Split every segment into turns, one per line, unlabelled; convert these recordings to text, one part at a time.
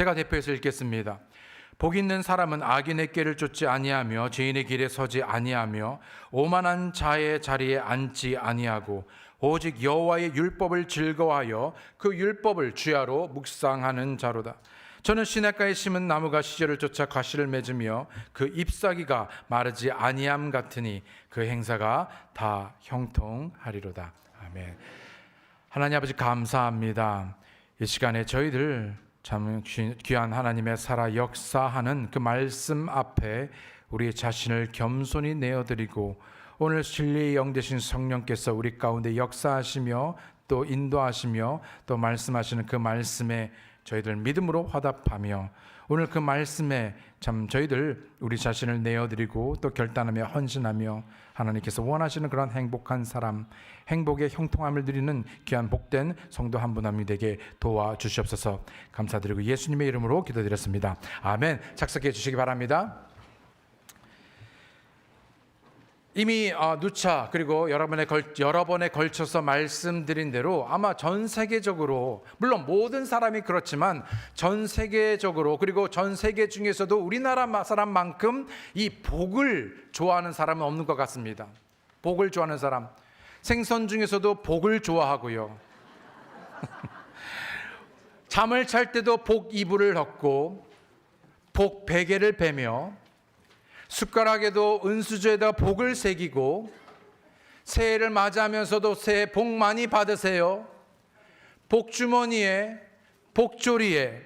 제가 대표해서 읽겠습니다. 복 있는 사람은 악인의 꾀를 쫓지 아니하며 죄인의 길에 서지 아니하며 오만한 자의 자리에 앉지 아니하고 오직 여호와의 율법을 즐거워하여 그 율법을 주야로 묵상하는 자로다. 저는 시냇가에 심은 나무가 시절을 쫓아 과실을 맺으며 그 잎사귀가 마르지 아니함 같으니 그 행사가 다 형통하리로다. 아멘. 하나님 아버지 감사합니다. 이 시간에 저희들 참 귀한 하나님의 살아 역사하는 그 말씀 앞에 우리 자신을 겸손히 내어드리고 오늘 진리의 영 되신 성령께서 우리 가운데 역사하시며 또 인도하시며 또 말씀하시는 그 말씀에 저희들 믿음으로 화답하며 오늘 그 말씀에 참 저희들 우리 자신을 내어드리고 또 결단하며 헌신하며 하나님께서 원하시는 그런 행복한 사람, 행복의 형통함을 누리는 귀한 복된 성도 한 분 한 분 되게 도와주시옵소서. 감사드리고 예수님의 이름으로 기도드렸습니다. 아멘. 착석해 주시기 바랍니다. 이미 누차 그리고 여러 번에 걸쳐서 말씀드린 대로 아마 전 세계적으로, 물론 모든 사람이 그렇지만 전 세계적으로, 그리고 전 세계 중에서도 우리나라 사람만큼 이 복을 좋아하는 사람은 없는 것 같습니다. 복을 좋아하는 사람, 생선 중에서도 복을 좋아하고요. 잠을 잘 때도 복 이불을 덮고 복 베개를 베며 숟가락에도 은수저에다 복을 새기고 새해를 맞이하면서도 새해 복 많이 받으세요. 복주머니에 복조리에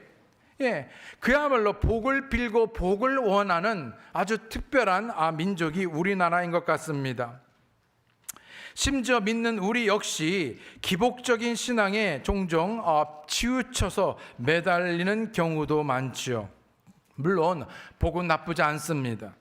그야말로 복을 빌고 복을 원하는 아주 특별한 민족이 우리나라인 것 같습니다. 심지어 믿는 우리 역시 기복적인 신앙에 종종 치우쳐서 매달리는 경우도 많지요. 물론 복은 나쁘지 않습니다.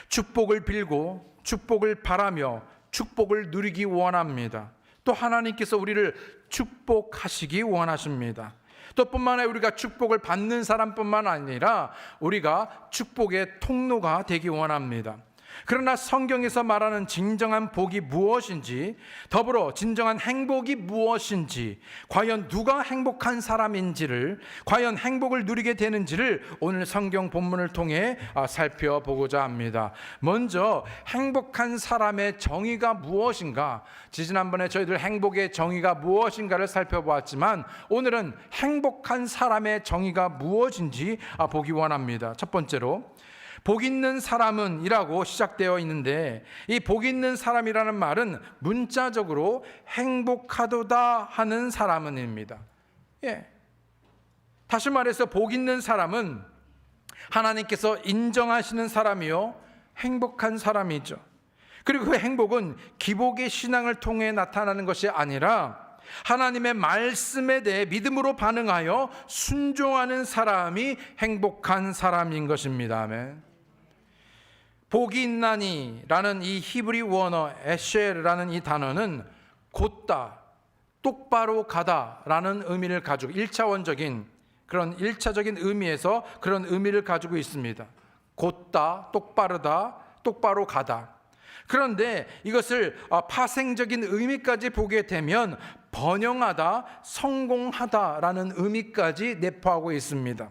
축복을 빌고 축복을 바라며 축복을 누리기 원합니다. 또 하나님께서 우리를 축복하시기 원하십니다. 또 뿐만 아니라 우리가 축복을 받는 사람뿐만 아니라 우리가 축복의 통로가 되기 원합니다. 그러나 성경에서 말하는 진정한 복이 무엇인지, 더불어 진정한 행복이 무엇인지, 과연 누가 행복한 사람인지를, 과연 행복을 누리게 되는지를 오늘 성경 본문을 통해 살펴보고자 합니다. 먼저 행복한 사람의 정의가 무엇인가? 지난번에 저희들 행복의 정의가 무엇인가를 살펴보았지만 오늘은 행복한 사람의 정의가 무엇인지 보기 원합니다. 첫 번째로 복 있는 사람은 이라고 시작되어 있는데, 이 복 있는 사람이라는 말은 문자적으로 행복하도다 하는 사람은입니다. 다시 말해서 복 있는 사람은 하나님께서 인정하시는 사람이요 행복한 사람이죠. 그리고 그 행복은 기복의 신앙을 통해 나타나는 것이 아니라 하나님의 말씀에 대해 믿음으로 반응하여 순종하는 사람이 행복한 사람인 것입니다. 아멘. 복이 있나니 라는 이 히브리 원어 에쉐르라는 이 단어는 곧다, 똑바로 가다 라는 의미를 가지고 1차원적인 그런 1차적인 의미에서 그런 의미를 가지고 있습니다. 곧다, 똑바르다, 똑바로 가다. 그런데 이것을 파생적인 의미까지 보게 되면 번영하다, 성공하다 라는 의미까지 내포하고 있습니다.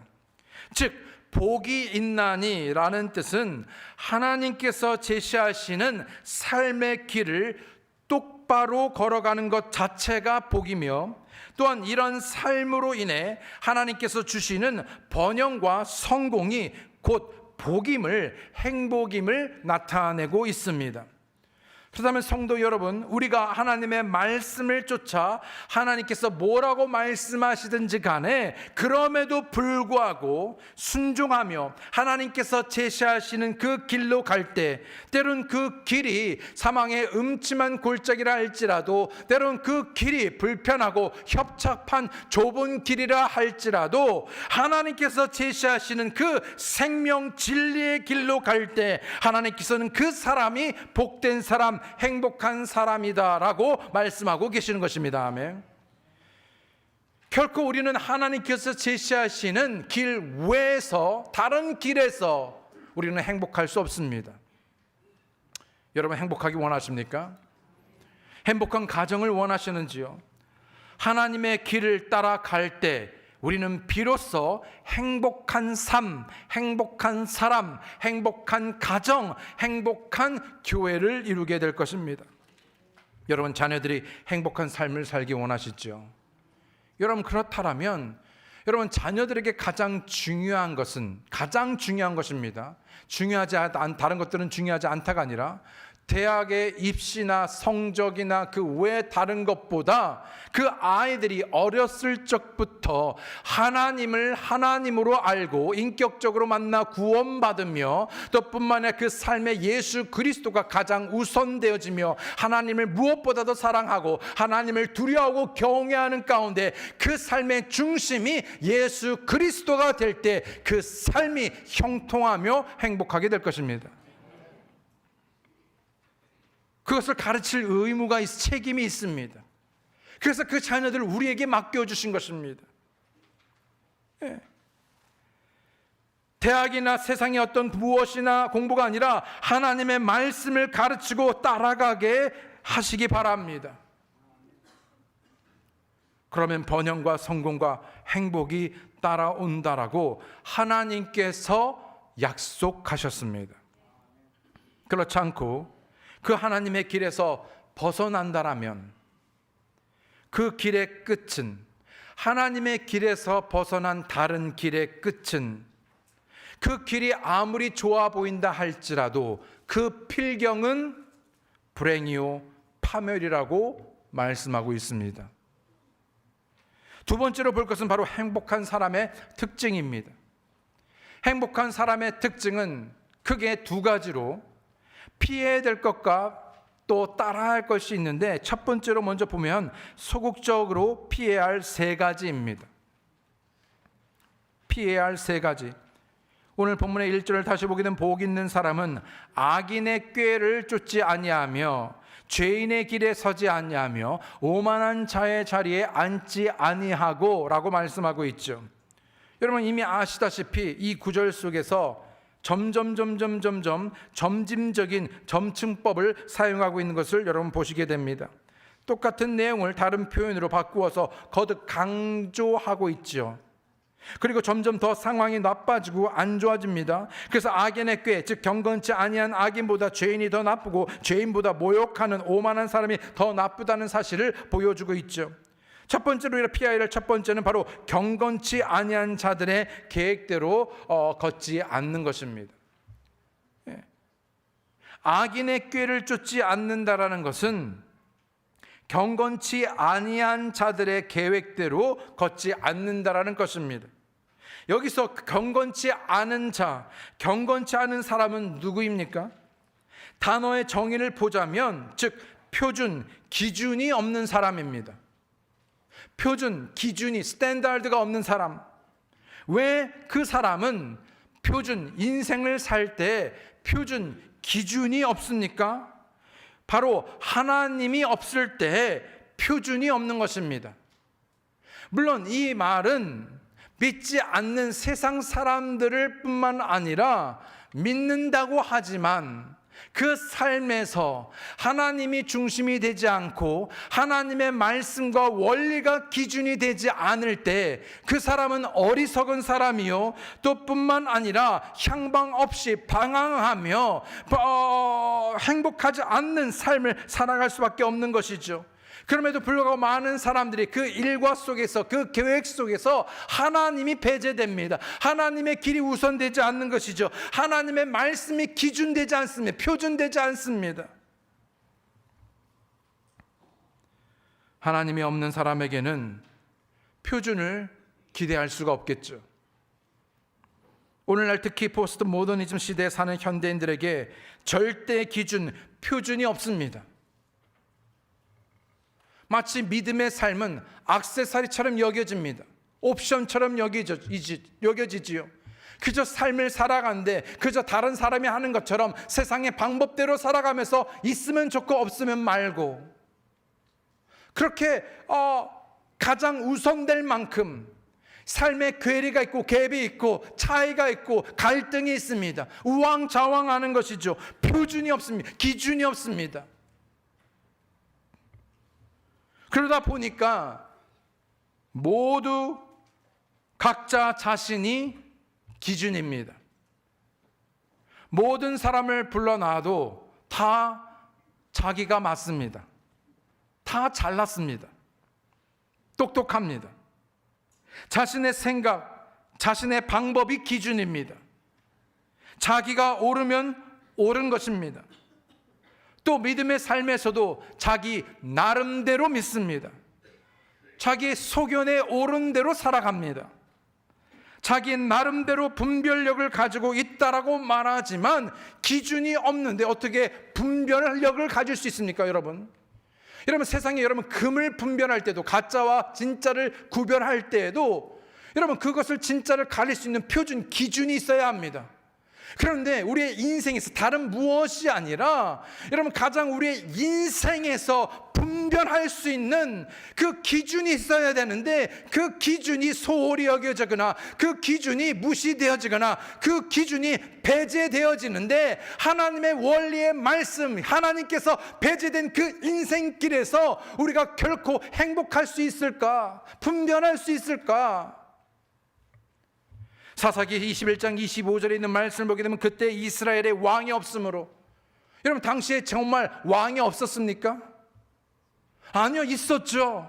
즉 복이 있나니 라는 뜻은 하나님께서 제시하시는 삶의 길을 똑바로 걸어가는 것 자체가 복이며, 또한 이런 삶으로 인해 하나님께서 주시는 번영과 성공이 곧 복임을, 행복임을 나타내고 있습니다. 그렇다면 성도 여러분, 우리가 하나님의 말씀을 쫓아 하나님께서 뭐라고 말씀하시든지 간에 그럼에도 불구하고 순종하며 하나님께서 제시하시는 그 길로 갈 때, 때론 그 길이 사망의 음침한 골짜기라 할지라도, 때론 그 길이 불편하고 협착한 좁은 길이라 할지라도 하나님께서 제시하시는 그 생명 진리의 길로 갈 때 하나님께서는 그 사람이 복된 사람, 행복한 사람이다라고 말씀하고 계시는 것입니다. 아멘. 결코 우리는 하나님께서 제시하시는 길 외에서, 다른 길에서 우리는 행복할 수 없습니다. 여러분 행복하기 원하십니까? 행복한 가정을 원하시는지요? 하나님의 길을 따라갈 때 우리는 비로소 행복한 삶, 행복한 사람, 행복한 가정, 행복한 교회를 이루게 될 것입니다. 여러분, 자녀들이 행복한 삶을 살기 원하시죠? 여러분, 그렇다면 여러분, 자녀들에게 가장 중요한 것입니다. 다른 것들은 중요하지 않다가 아니라 대학의 입시나 성적이나 그 외 다른 것보다 그 아이들이 어렸을 적부터 하나님을 하나님으로 알고 인격적으로 만나 구원받으며 또 뿐만 아니라 그 삶에 예수 그리스도가 가장 우선되어지며 하나님을 무엇보다도 사랑하고 하나님을 두려워하고 경외하는 가운데 그 삶의 중심이 예수 그리스도가 될 때 그 삶이 형통하며 행복하게 될 것입니다. 그것을 가르칠 의무가 책임이 있습니다. 그래서 그 자녀들을 우리에게 맡겨주신 것입니다. 예. 대학이나 세상의 어떤 무엇이나 공부가 아니라 하나님의 말씀을 가르치고 따라가게 하시기 바랍니다. 그러면 번영과 성공과 행복이 따라온다라고 하나님께서 약속하셨습니다. 그렇지 않고 그 하나님의 길에서 벗어난다라면 그 길의 끝은, 하나님의 길에서 벗어난 다른 길의 끝은 그 길이 아무리 좋아 보인다 할지라도 그 필경은 불행이요 파멸이라고 말씀하고 있습니다. 두 번째로 볼 것은 바로 행복한 사람의 특징입니다. 행복한 사람의 특징은 크게 두 가지로 피해야 될 것과 또 따라야 할 것이 있는데, 첫 번째로 먼저 보면 소극적으로 피해야 할 세 가지입니다. 피해야 할 세 가지. 오늘 본문의 1절을 다시 보게 되면 복 있는 사람은 악인의 꾀를 쫓지 아니하며 죄인의 길에 서지 아니하며 오만한 자의 자리에 앉지 아니하고 라고 말씀하고 있죠. 여러분, 이미 아시다시피 이 구절 속에서 점진적인 점층법을 사용하고 있는 것을 여러분 보시게 됩니다. 똑같은 내용을 다른 표현으로 바꾸어서 거듭 강조하고 있죠. 그리고 점점 더 상황이 나빠지고 안 좋아집니다. 그래서 악인의 꾀, 즉 경건치 아니한 악인보다 죄인이 더 나쁘고 죄인보다 모욕하는 오만한 사람이 더 나쁘다는 사실을 보여주고 있죠. 첫 번째로 피해야 할 첫 번째는 바로 경건치 아니한 자들의 계획대로 걷지 않는 것입니다. 악인의 꾀를 쫓지 않는다라는 것은 경건치 아니한 자들의 계획대로 걷지 않는다라는 것입니다. 여기서 경건치 않은 자, 경건치 않은 사람은 누구입니까? 단어의 정의를 보자면 즉 표준, 기준이 없는 사람입니다. 표준, 기준이, 스탠다드가 없는 사람. 왜 그 사람은 표준, 인생을 살 때 표준, 기준이 없습니까? 바로 하나님이 없을 때 표준이 없는 것입니다. 물론 이 말은 믿지 않는 세상 사람들을 뿐만 아니라 믿는다고 하지만 그 삶에서 하나님이 중심이 되지 않고 하나님의 말씀과 원리가 기준이 되지 않을 때 그 사람은 어리석은 사람이요, 또 뿐만 아니라 향방 없이 방황하며 행복하지 않는 삶을 살아갈 수밖에 없는 것이죠. 그럼에도 불구하고 많은 사람들이 그 일과 속에서, 그 계획 속에서 하나님이 배제됩니다. 하나님의 길이 우선되지 않는 것이죠. 하나님의 말씀이 기준되지 않습니다. 표준되지 않습니다. 하나님이 없는 사람에게는 표준을 기대할 수가 없겠죠. 오늘날 특히 포스트 모더니즘 시대에 사는 현대인들에게 절대 기준, 표준이 없습니다. 마치 믿음의 삶은 액세서리처럼 여겨집니다. 옵션처럼 여겨지지요. 그저 삶을 살아가는데 그저 다른 사람이 하는 것처럼 세상의 방법대로 살아가면서 있으면 좋고 없으면 말고, 그렇게 가장 우선될 만큼 삶의 괴리가 있고 갭이 있고 차이가 있고 갈등이 있습니다. 우왕좌왕하는 것이죠. 표준이 없습니다. 기준이 없습니다. 그러다 보니까 모두 각자 자신이 기준입니다. 모든 사람을 불러놔도 다 자기가 맞습니다. 다 잘났습니다. 똑똑합니다. 자신의 생각, 자신의 방법이 기준입니다. 자기가 옳으면 옳은 것입니다. 또 믿음의 삶에서도 자기 나름대로 믿습니다. 자기 소견에 옳은 대로 살아갑니다. 자기 나름대로 분별력을 가지고 있다라고 말하지만 기준이 없는데 어떻게 분별력을 가질 수 있습니까, 여러분? 여러분, 세상에 여러분 금을 분별할 때도, 가짜와 진짜를 구별할 때에도 여러분 그것을 진짜를 가릴 수 있는 표준 기준이 있어야 합니다. 그런데 우리의 인생에서 다른 무엇이 아니라 여러분 가장 우리의 인생에서 분별할 수 있는 그 기준이 있어야 되는데, 그 기준이 소홀히 여겨지거나 그 기준이 무시되어지거나 그 기준이 배제되어지는데, 하나님의 원리의 말씀, 하나님께서 배제된 그 인생길에서 우리가 결코 행복할 수 있을까? 분별할 수 있을까? 사사기 21장 25절에 있는 말씀을 보게 되면 그때 이스라엘에 왕이 없으므로, 여러분 당시에 정말 왕이 없었습니까? 아니요, 있었죠.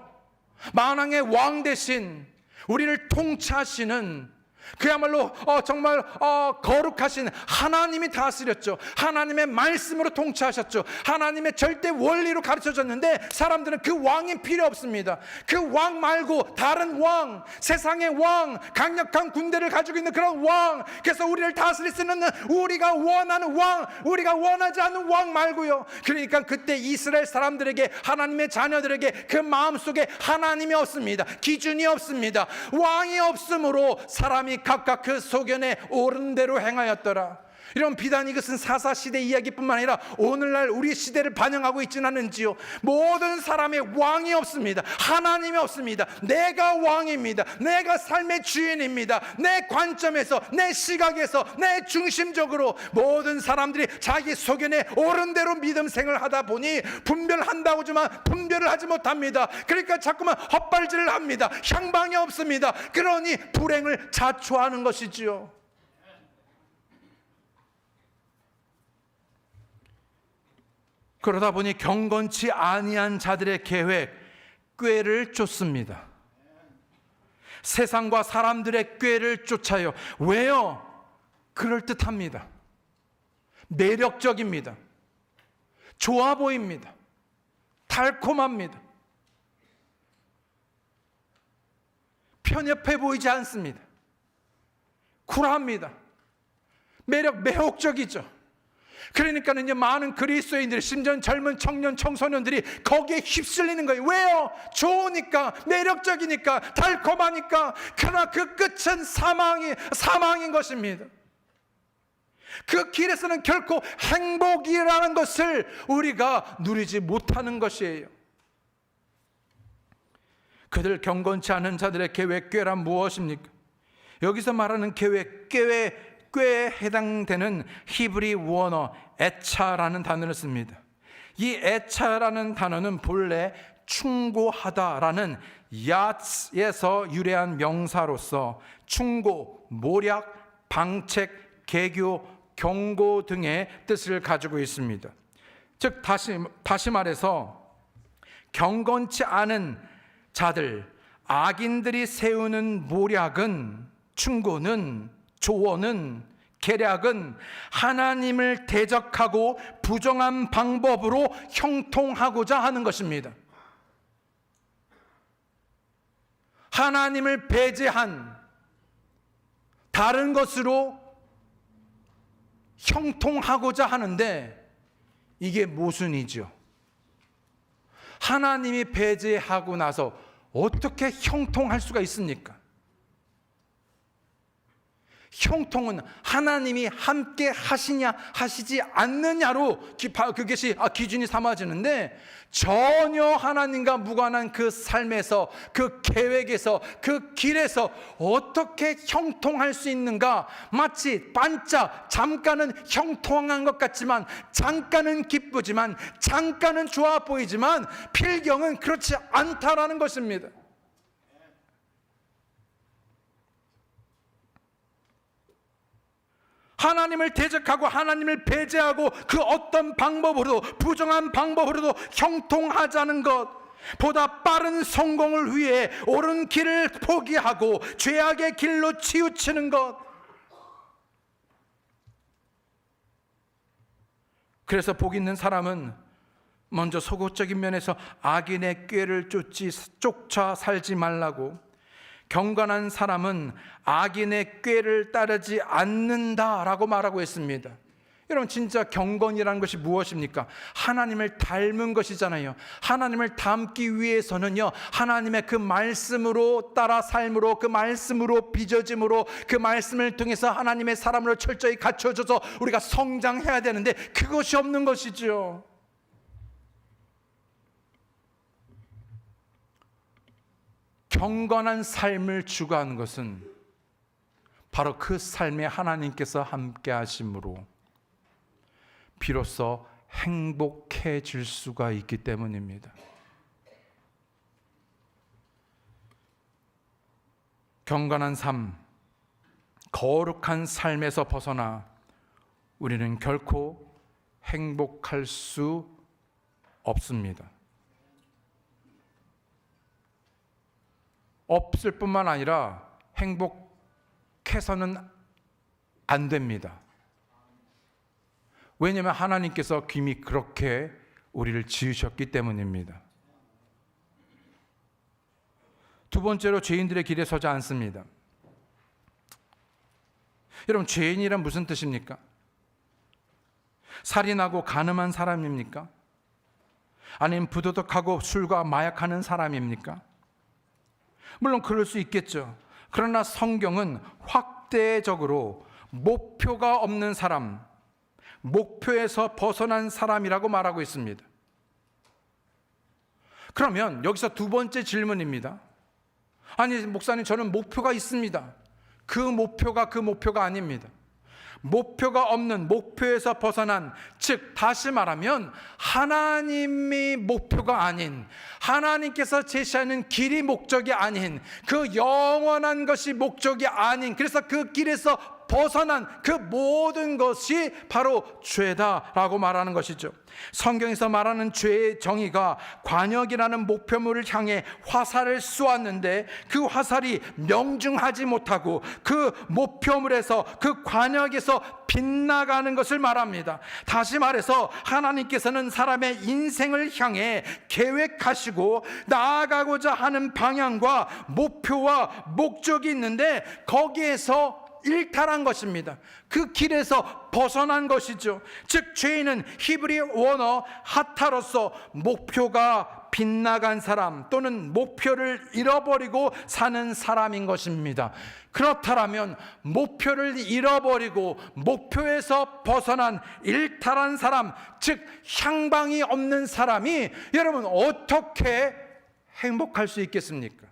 만왕의 왕 대신 우리를 통치하시는, 그야말로 정말 거룩하신 하나님이 다스렸죠. 하나님의 말씀으로 통치하셨죠. 하나님의 절대 원리로 가르쳐줬는데 사람들은 그 왕이 필요 없습니다. 그 왕 말고 다른 왕, 세상의 왕, 강력한 군대를 가지고 있는 그런 왕, 그래서 우리를 다스릴 수 있는 우리가 원하는 왕, 우리가 원하지 않는 왕 말고요. 그러니까 그때 이스라엘 사람들에게, 하나님의 자녀들에게 그 마음속에 하나님이 없습니다. 기준이 없습니다. 왕이 없으므로 사람이 각각 그 소견에 옳은 대로 행하였더라. 이런 비단 이것은 사사시대 이야기뿐만 아니라 오늘날 우리 시대를 반영하고 있지는 않은지요. 모든 사람의 왕이 없습니다. 하나님이 없습니다. 내가 왕입니다. 내가 삶의 주인입니다. 내 관점에서, 내 시각에서, 내 중심적으로 모든 사람들이 자기 소견에 옳은 대로 믿음 생을 하다 보니 분별한다고 하지만 분별을 하지 못합니다. 그러니까 자꾸만 헛발질을 합니다. 향방이 없습니다. 그러니 불행을 자초하는 것이지요. 그러다 보니 경건치 아니한 자들의 계획, 꾀를 쫓습니다. 세상과 사람들의 꾀를 쫓아요. 왜요? 그럴듯합니다. 매력적입니다. 좋아 보입니다. 달콤합니다. 편협해 보이지 않습니다. 쿨합니다. 매혹적이죠. 그러니까는요, 많은 그리스도인들이, 심지어 젊은 청년 청소년들이 거기에 휩쓸리는 거예요. 왜요? 좋으니까, 매력적이니까, 달콤하니까. 그러나 그 끝은 사망인 것입니다. 그 길에서는 결코 행복이라는 것을 우리가 누리지 못하는 것이에요. 그들 경건치 않은 자들의 계획, 꾀란 무엇입니까? 여기서 말하는 계획, 꾀에 해당되는 히브리 원어 애차라는 단어를 씁니다. 이 애차라는 단어는 본래 충고하다라는 야츠에서 유래한 명사로서 충고, 모략, 방책, 계교, 경고 등의 뜻을 가지고 있습니다. 즉 다시 말해서 경건치 않은 자들, 악인들이 세우는 모략은, 충고는, 조언은, 계략은 하나님을 대적하고 부정한 방법으로 형통하고자 하는 것입니다. 하나님을 배제한 다른 것으로 형통하고자 하는데 이게 모순이죠. 하나님이 배제하고 나서 어떻게 형통할 수가 있습니까? 형통은 하나님이 함께 하시냐 하시지 않느냐로 그것이 기준이 삼아지는데, 전혀 하나님과 무관한 그 삶에서, 그 계획에서, 그 길에서 어떻게 형통할 수 있는가? 마치 반짝 잠깐은 형통한 것 같지만, 잠깐은 기쁘지만, 잠깐은 좋아 보이지만 필경은 그렇지 않다라는 것입니다. 하나님을 대적하고 하나님을 배제하고 그 어떤 방법으로도, 부정한 방법으로도 형통하자는 것, 보다 빠른 성공을 위해 옳은 길을 포기하고 죄악의 길로 치우치는 것. 그래서 복 있는 사람은 먼저 속옷적인 면에서 악인의 꾀를 쫓아 살지 말라고, 경건한 사람은 악인의 꾀를 따르지 않는다라고 말하고 있습니다. 여러분, 진짜 경건이라는 것이 무엇입니까? 하나님을 닮은 것이잖아요. 하나님을 닮기 위해서는요, 하나님의 그 말씀으로 따라 삶으로, 그 말씀으로 빚어짐으로, 그 말씀을 통해서 하나님의 사람으로 철저히 갖춰져서 우리가 성장해야 되는데 그것이 없는 것이죠. 경건한 삶을 추구하는 것은 바로 그 삶에 하나님께서 함께 하심으로 비로소 행복해질 수가 있기 때문입니다. 경건한 삶, 거룩한 삶에서 벗어나 우리는 결코 행복할 수 없습니다. 없을 뿐만 아니라 행복해서는 안 됩니다. 왜냐하면 하나님께서 귀히 그렇게 우리를 지으셨기 때문입니다. 두 번째로, 죄인들의 길에 서지 않습니다. 여러분, 죄인이란 무슨 뜻입니까? 살인하고 간음한 사람입니까? 아니면 부도덕하고 술과 마약하는 사람입니까? 물론 그럴 수 있겠죠. 그러나 성경은 확대적으로 목표가 없는 사람, 목표에서 벗어난 사람이라고 말하고 있습니다. 그러면 여기서 두 번째 질문입니다. 아니, 목사님, 저는 목표가 있습니다. 그 목표가 아닙니다. 목표가 없는, 목표에서 벗어난, 즉 다시 말하면 하나님이 목표가 아닌, 하나님께서 제시하는 길이 목적이 아닌, 그 영원한 것이 목적이 아닌, 그래서 그 길에서 벗어난 그 모든 것이 바로 죄다라고 말하는 것이죠. 성경에서 말하는 죄의 정의가 관역이라는 목표물을 향해 화살을 쏘았는데 그 화살이 명중하지 못하고 그 목표물에서, 그 관역에서 빗나가는 것을 말합니다. 다시 말해서 하나님께서는 사람의 인생을 향해 계획하시고 나아가고자 하는 방향과 목표와 목적이 있는데 거기에서 일탈한 것입니다. 그 길에서 벗어난 것이죠. 즉 죄인은 히브리 원어 하타로서 목표가 빗나간 사람 또는 목표를 잃어버리고 사는 사람인 것입니다. 그렇다면 목표를 잃어버리고 목표에서 벗어난 일탈한 사람, 즉 향방이 없는 사람이 여러분 어떻게 행복할 수 있겠습니까?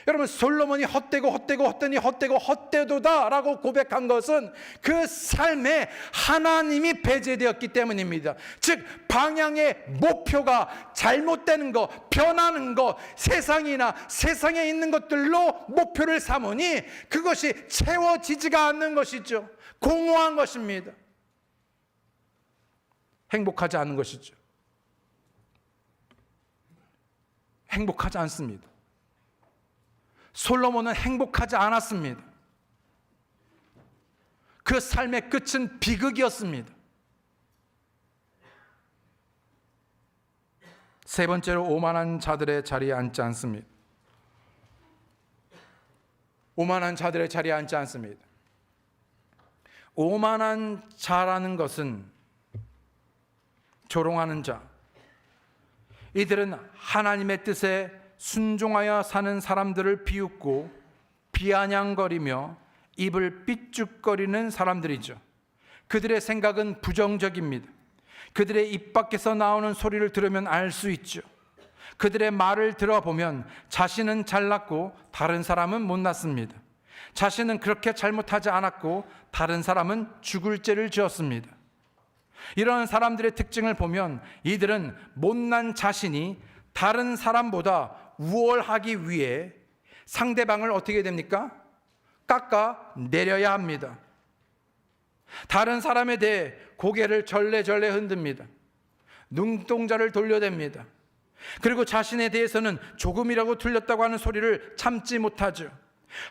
여러분, 솔로몬이 헛되도다 라고 고백한 것은 그 삶에 하나님이 배제되었기 때문입니다. 즉 방향의 목표가 잘못되는 것, 변하는 것, 세상에 있는 것들로 목표를 삼으니 그것이 채워지지가 않는 것이죠. 공허한 것입니다. 행복하지 않은 것이죠. 행복하지 않습니다. 솔로몬은 행복하지 않았습니다. 그 삶의 끝은 비극이었습니다. 세 번째로, 오만한 자들의 자리에 앉지 않습니다. 오만한 자들의 자리에 앉지 않습니다. 오만한 자라는 것은 조롱하는 자, 이들은 하나님의 뜻에 순종하여 사는 사람들을 비웃고 비아냥거리며 입을 삐죽거리는 사람들이죠. 그들의 생각은 부정적입니다. 그들의 입 밖에서 나오는 소리를 들으면 알 수 있죠. 그들의 말을 들어보면 자신은 잘났고 다른 사람은 못났습니다. 자신은 그렇게 잘못하지 않았고 다른 사람은 죽을 죄를 지었습니다. 이런 사람들의 특징을 보면 이들은 못난 자신이 다른 사람보다 우월하기 위해 상대방을 어떻게 됩니까? 깎아 내려야 합니다. 다른 사람에 대해 고개를 절레절레 흔듭니다. 눈동자를 돌려댑니다. 그리고 자신에 대해서는 조금이라도 틀렸다고 하는 소리를 참지 못하죠.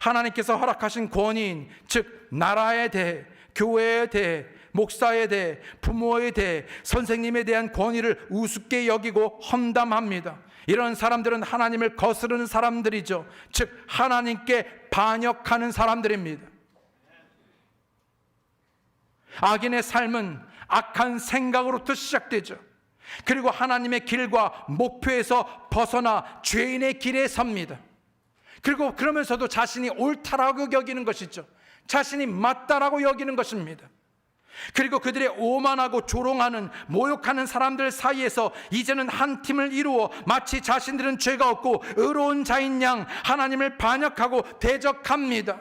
하나님께서 허락하신 권위인, 즉 나라에 대해, 교회에 대해, 목사에 대해, 부모에 대해, 선생님에 대한 권위를 우습게 여기고 험담합니다. 이런 사람들은 하나님을 거스르는 사람들이죠. 즉 하나님께 반역하는 사람들입니다. 악인의 삶은 악한 생각으로부터 시작되죠. 그리고 하나님의 길과 목표에서 벗어나 죄인의 길에 섭니다. 그리고 그러면서도 자신이 옳다라고 여기는 것이죠. 자신이 맞다라고 여기는 것입니다. 그리고 그들의 오만하고 조롱하는, 모욕하는 사람들 사이에서 이제는 한 팀을 이루어 마치 자신들은 죄가 없고 의로운 자인 양 하나님을 반역하고 대적합니다.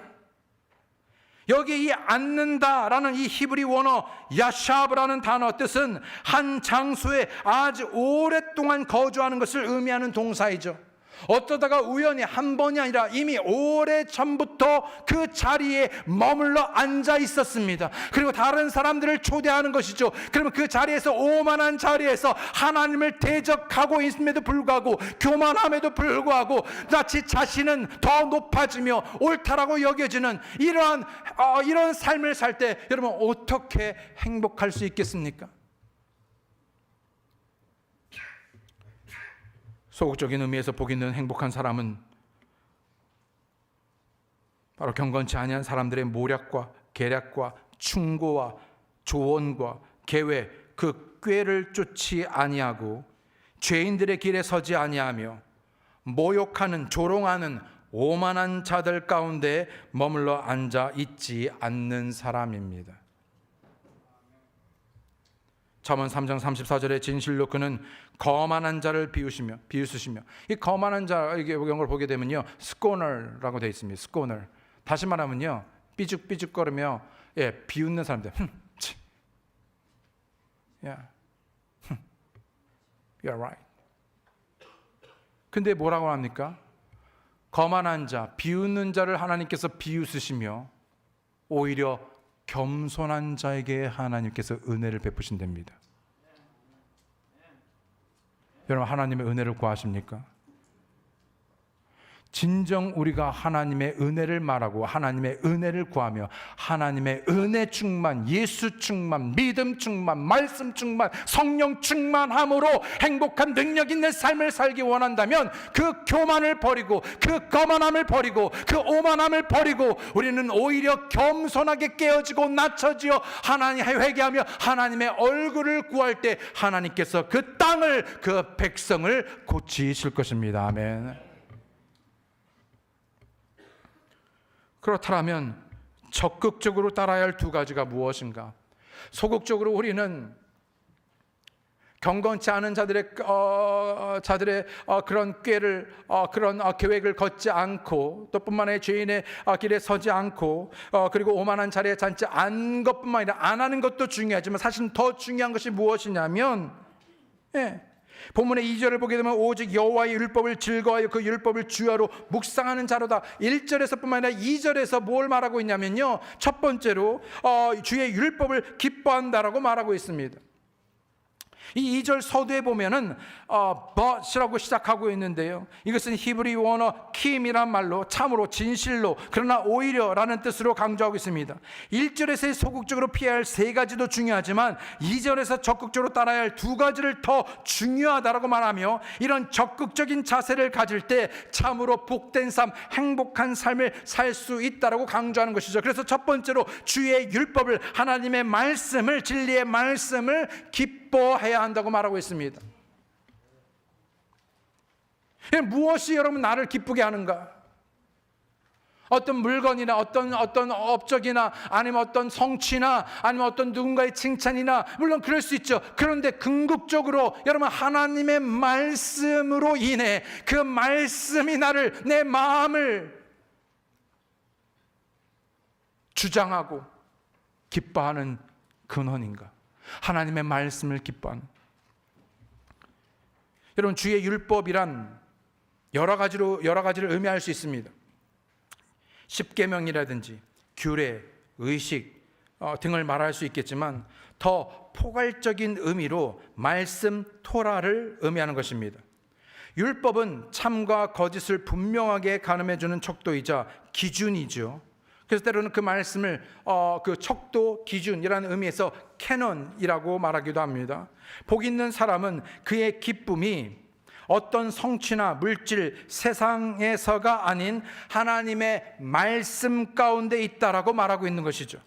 여기 이 앉는다라는 이 히브리 원어 야샤브라는 단어 뜻은 한 장소에 아주 오랫동안 거주하는 것을 의미하는 동사이죠. 어쩌다가 우연히 한 번이 아니라 이미 오래전부터 그 자리에 머물러 앉아 있었습니다. 그리고 다른 사람들을 초대하는 것이죠. 그러면 그 자리에서, 오만한 자리에서 하나님을 대적하고 있음에도 불구하고, 교만함에도 불구하고 마치 자신은 더 높아지며 옳다라고 여겨지는 이런 삶을 살 때 여러분 어떻게 행복할 수 있겠습니까? 소극적인 의미에서 복 있는 행복한 사람은 바로 경건치 아니한 사람들의 모략과 계략과 충고와 조언과 계획, 그 꾀를 쫓지 아니하고 죄인들의 길에 서지 아니하며 모욕하는, 조롱하는 오만한 자들 가운데 머물러 앉아 있지 않는 사람입니다. 잠언 3장 34절에 진실로 그는 거만한 자를 비웃으시며, 이 거만한 자, 이게 영어를 보게 되면요, scorner라고 되어 있습니다. scorner. 다시 말하면요, 삐죽삐죽거리며 비웃는 사람들. You're right. 근데 뭐라고 합니까? 거만한 자, 비웃는 자를 하나님께서 비웃으시며 오히려 겸손한 자에게 하나님께서 은혜를 베푸신답니다. 여러분, 하나님의 은혜를 구하십니까? 진정 우리가 하나님의 은혜를 말하고 하나님의 은혜를 구하며 하나님의 은혜 충만, 예수 충만, 믿음 충만, 말씀 충만, 성령 충만함으로 행복한 능력 있는 삶을 살기 원한다면 그 교만을 버리고, 그 거만함을 버리고, 그 오만함을 버리고 우리는 오히려 겸손하게 깨어지고 낮춰지어 하나님을 회개하며 하나님의 얼굴을 구할 때 하나님께서 그 땅을, 그 백성을 고치실 것입니다. 아멘. 그렇다면 적극적으로 따라야 할 두 가지가 무엇인가? 소극적으로 우리는 경건치 않은 자들의 그런 꾀를, 그런 계획을 걷지 않고, 또 뿐만 아니라 죄인의 길에 서지 않고, 그리고 오만한 자리에 앉지 않은 것뿐만 아니라 안 하는 것도 중요하지만 사실 더 중요한 것이 무엇이냐면, 본문의 2절을 보게 되면 오직 여호와의 율법을 즐거워하여 그 율법을 주야로 묵상하는 자로다. 1절에서 뿐만 아니라 2절에서 뭘 말하고 있냐면요, 첫 번째로 주의 율법을 기뻐한다라고 말하고 있습니다. 이 2절 서두에 보면은 but이라고 시작하고 있는데요, 이것은 히브리 원어 킴이란 말로 참으로, 진실로, 그러나 오히려라는 뜻으로 강조하고 있습니다. 1절에서의 소극적으로 피해야 할 세 가지도 중요하지만 2절에서 적극적으로 따라야 할 두 가지를 더 중요하다라고 말하며, 이런 적극적인 자세를 가질 때 참으로 복된 삶, 행복한 삶을 살 수 있다라고 강조하는 것이죠. 그래서 첫 번째로 주의 율법을, 하나님의 말씀을, 진리의 말씀을 기뻐해야 한다고 말하고 있습니다. 무엇이 여러분 나를 기쁘게 하는가? 어떤 물건이나 어떤 업적이나 아니면 어떤 성취나 아니면 어떤 누군가의 칭찬이나, 물론 그럴 수 있죠. 그런데 궁극적으로 여러분 하나님의 말씀으로 인해 그 말씀이 나를, 내 마음을 주장하고 기뻐하는 근원인가? 하나님의 말씀을 기뻐하는. 여러분, 주의 율법이란 여러 가지를 의미할 수 있습니다. 십계명이라든지 규례, 의식, 등을 말할 수 있겠지만 더 포괄적인 의미로 말씀 토라를 의미하는 것입니다. 율법은 참과 거짓을 분명하게 가늠해주는 척도이자 기준이죠. 그래서 때로는 그 말씀을 그 척도, 기준이라는 의미에서 캐논이라고 말하기도 합니다. 복 있는 사람은 그의 기쁨이 어떤 성취나 물질, 세상에서가 아닌 하나님의 말씀 가운데 있다라고 말하고 있는 것이죠.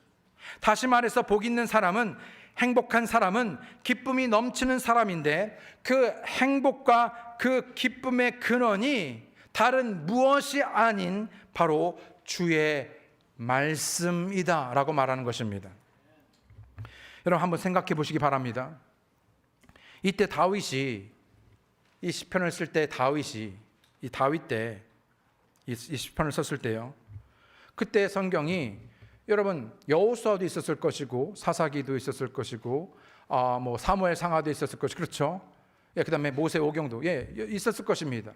다시 말해서 복 있는 사람은, 행복한 사람은 기쁨이 넘치는 사람인데 그 행복과 그 기쁨의 근원이 다른 무엇이 아닌 바로 주의 말씀이다 라고 말하는 것입니다. 여러분 한번 생각해 보시기 바랍니다. 이때 다윗이 이 시편을 쓸 때 이 다윗 때 이 시편을 썼을 때요, 그때 성경이 여러분 여호수아도 있었을 것이고 사사기도 있었을 것이고 뭐 사무엘 상하도 있었을 것이고 그렇죠. 그다음에 모세 오경도 있었을 것입니다.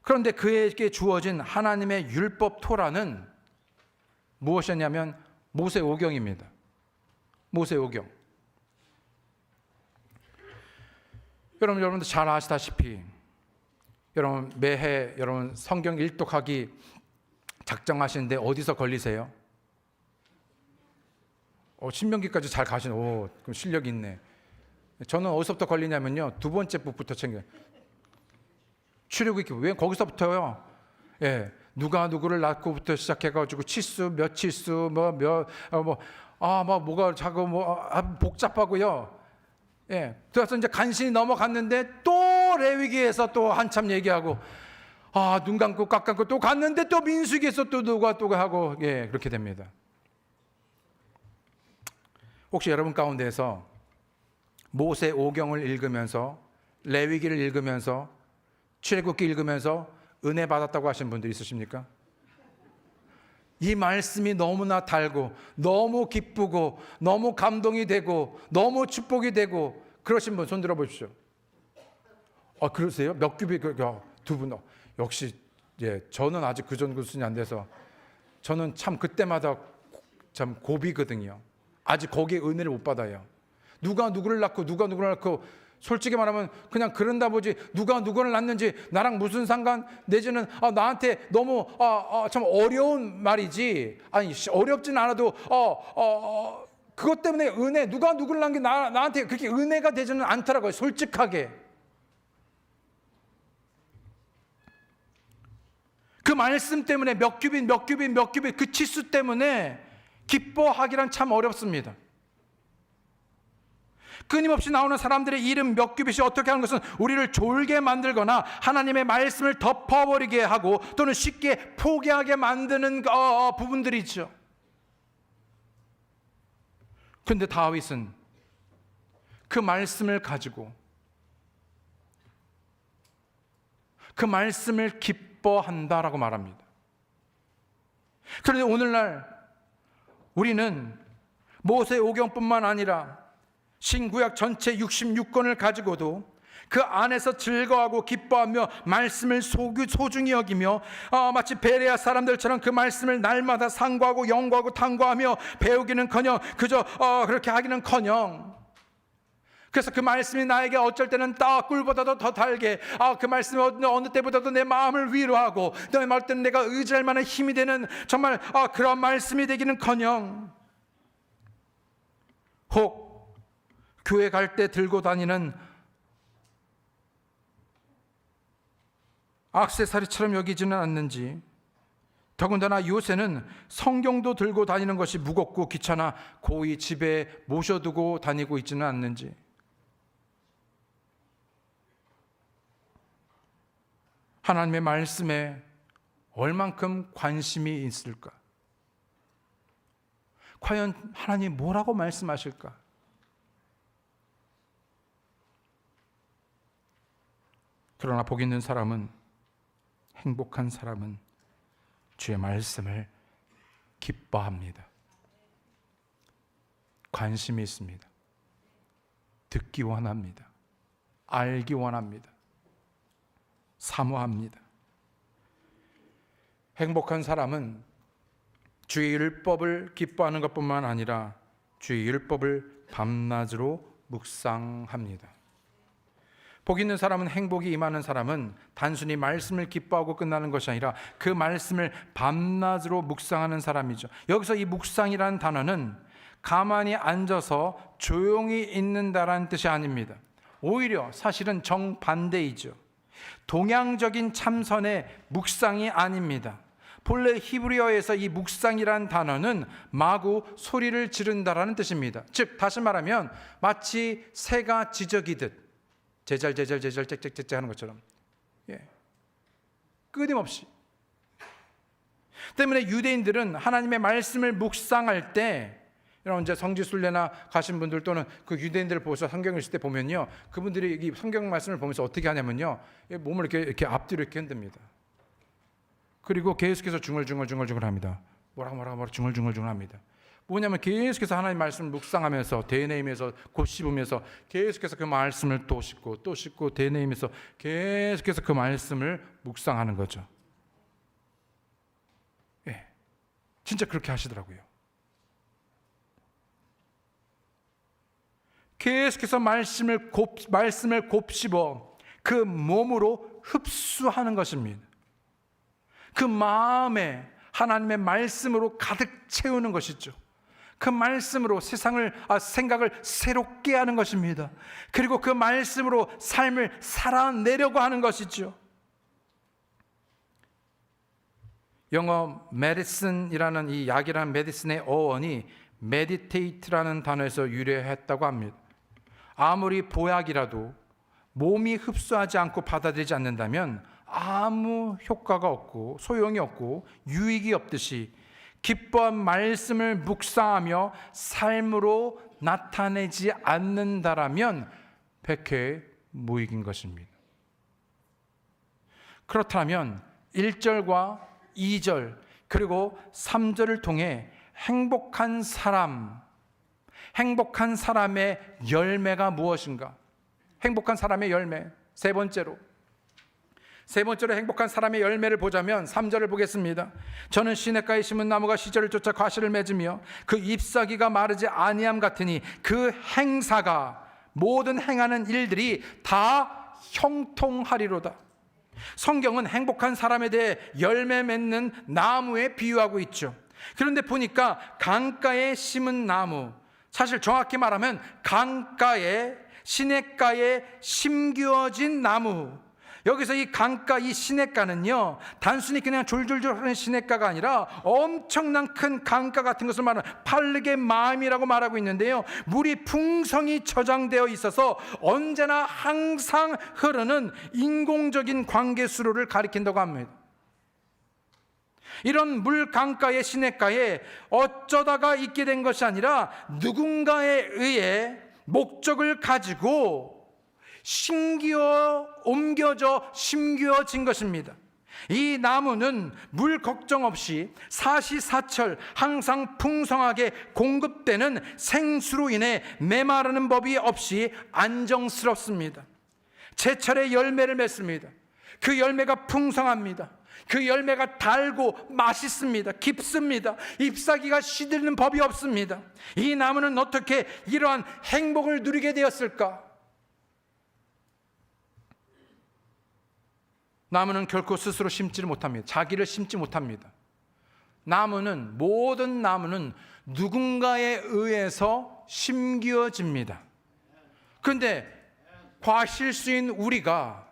그런데 그에게 주어진 하나님의 율법 토라는 무엇이었냐면 모세 오경입니다. 모세 오경. 여러분들 잘 아시다시피 여러분 매해 여러분 성경 일독하기 작정하시는데 어디서 걸리세요? 신명기까지 잘 가시네. 그럼 실력이 있네. 저는 어디서부터 걸리냐면요, 두 번째 북부터 챙겨요. 출애굽기. 왜 거기서부터요? 누가 누구를 낳고부터 시작해가지고 치수 몇 치수 뭐가 자꾸 복잡하고요. 그래서 이제 간신히 넘어갔는데 또 레위기에서 또 한참 얘기하고 눈 감고 깍 감고 또 갔는데 또 민수기에서 또 누가 또 하고 그렇게 됩니다. 혹시 여러분 가운데에서 모세 오경을 읽으면서 레위기를 읽으면서 출애굽기 읽으면서 은혜 받았다고 하신 분들 있으십니까? 이 말씀이 너무나 달고 너무 기쁘고 너무 감동이 되고 너무 축복이 되고 그러신 분 손 들어 보십시오. 그러세요? 몇 규비 두 분. 역시 저는 아직 그 정도 수준이 안 돼서 저는 참 그때마다 참 고비거든요. 아직 거기에 은혜를 못 받아요. 누가 누구를 낳고 누가 누구를 낳고 솔직히 말하면 그냥 그런다 보지 누가 누구를 낳는지 나랑 무슨 상관, 내지는 나한테 너무 참 어려운 말이지, 아니 어렵진 않아도 그것 때문에 은혜, 누가 누구를 낳은 게 나한테 그렇게 은혜가 되지는 않더라고요. 솔직하게. 그 말씀 때문에 몇 규빗 그 치수 때문에 기뻐하기란 참 어렵습니다. 끊임없이 나오는 사람들의 이름 몇 규빗이 어떻게 하는 것은 우리를 졸게 만들거나 하나님의 말씀을 덮어버리게 하고 또는 쉽게 포기하게 만드는 부분들이죠. 그런데 다윗은 그 말씀을 가지고 그 말씀을 기뻐한다라고 말합니다. 그런데 오늘날 우리는 모세 오경뿐만 아니라 신구약 전체 66권을 가지고도 그 안에서 즐거워하고 기뻐하며 말씀을 소중히 여기며 마치 베레아 사람들처럼 그 말씀을 날마다 상고하고 연구하고 탐구하며 배우기는커녕 그저 그렇게 하기는커녕, 그래서 그 말씀이 나에게 어쩔 때는 꿀보다도 더 달게 그 말씀이 어느 때보다도 내 마음을 위로하고 또 어떨 때는 내가 의지할 만한 힘이 되는 정말 그런 말씀이 되기는커녕 혹 교회 갈 때 들고 다니는 액세서리처럼 여기지는 않는지, 더군다나 요새는 성경도 들고 다니는 것이 무겁고 귀찮아 고이 집에 모셔두고 다니고 있지는 않는지, 하나님의 말씀에 얼만큼 관심이 있을까? 과연 하나님 뭐라고 말씀하실까? 그러나 복 있는 사람은, 행복한 사람은 주의 말씀을 기뻐합니다. 관심이 있습니다. 듣기 원합니다. 알기 원합니다. 사모합니다. 행복한 사람은 주의 율법을 기뻐하는 것뿐만 아니라 주의 율법을 밤낮으로 묵상합니다. 복 있는 사람은, 행복이 임하는 사람은 단순히 말씀을 기뻐하고 끝나는 것이 아니라 그 말씀을 밤낮으로 묵상하는 사람이죠. 여기서 이 묵상이라는 단어는 가만히 앉아서 조용히 있는다라는 뜻이 아닙니다. 오히려 사실은 정반대이죠. 동양적인 참선의 묵상이 아닙니다. 본래 히브리어에서 이 묵상이란 단어는 마구 소리를 지른다라는 뜻입니다. 즉 다시 말하면 마치 새가 지저귀듯 제잘 짹짹짹짹 하는 것처럼, 끊임없이. 때문에 유대인들은 하나님의 말씀을 묵상할 때, 이런 이제 성지순례나 가신 분들 또는 그 유대인들을 보셔서 성경을 읽을 때 보면요, 그분들이 이 성경 말씀을 보면서 어떻게 하냐면요, 몸을 이렇게 앞뒤로 이렇게 흔듭니다. 그리고 계속해서 중얼중얼 합니다. 뭐라고 중얼중얼 합니다. 뭐냐면 계속해서 하나님 말씀을 묵상하면서 되뇌이면서 곱씹으면서 계속해서 그 말씀을 또 씹고 되뇌이면서 계속해서 그 말씀을 묵상하는 거죠. 진짜 그렇게 하시더라고요. 계속해서 말씀을 곱씹어 그 몸으로 흡수하는 것입니다. 그 마음에 하나님의 말씀으로 가득 채우는 것이죠. 그 말씀으로 생각을 새롭게 하는 것입니다. 그리고 그 말씀으로 삶을 살아내려고 하는 것이죠. 영어 메디슨이라는 이 약이라는 메디슨의 어원이 meditate라는 단어에서 유래했다고 합니다. 아무리 보약이라도 몸이 흡수하지 않고 받아들이지 않는다면 아무 효과가 없고 소용이 없고 유익이 없듯이 기뻐한 말씀을 묵상하며 삶으로 나타내지 않는다라면 백해무익인 것입니다. 그렇다면 1절과 2절 그리고 3절을 통해 행복한 사람의 열매가 무엇인가? 행복한 사람의 열매, 세 번째로 행복한 사람의 열매를 보자면 3절을 보겠습니다. 저는 시냇가에 심은 나무가 시절을 쫓아 과실을 맺으며 그 잎사귀가 마르지 아니함 같으니 그 행사가, 모든 행하는 일들이 다 형통하리로다. 성경은 행복한 사람에 대해 열매 맺는 나무에 비유하고 있죠. 그런데 보니까 강가에 심은 나무, 사실 정확히 말하면 강가에, 시냇가에 심겨진 나무, 여기서 이 강가, 이 시냇가는요, 단순히 그냥 졸졸졸 흐르는 시냇가가 아니라 엄청난 큰 강가 같은 것을 말하는 팔르게 마음이라고 말하고 있는데요, 물이 풍성히 저장되어 있어서 언제나 항상 흐르는 인공적인 관계수로를 가리킨다고 합니다. 이런 물 강가의 시냇가에 어쩌다가 있게 된 것이 아니라 누군가에 의해 목적을 가지고 심겨진 것입니다. 이 나무는 물 걱정 없이 사시사철 항상 풍성하게 공급되는 생수로 인해 메마르는 법이 없이 안정스럽습니다. 제철에 열매를 맺습니다. 그 열매가 풍성합니다. 그 열매가 달고 맛있습니다. 깊습니다. 잎사귀가 시드는 법이 없습니다. 이 나무는 어떻게 이러한 행복을 누리게 되었을까? 나무는 결코 스스로 심지를 못합니다. 자기를 심지 못합니다. 모든 나무는 누군가에 의해서 심겨집니다. 그런데 과실수인 우리가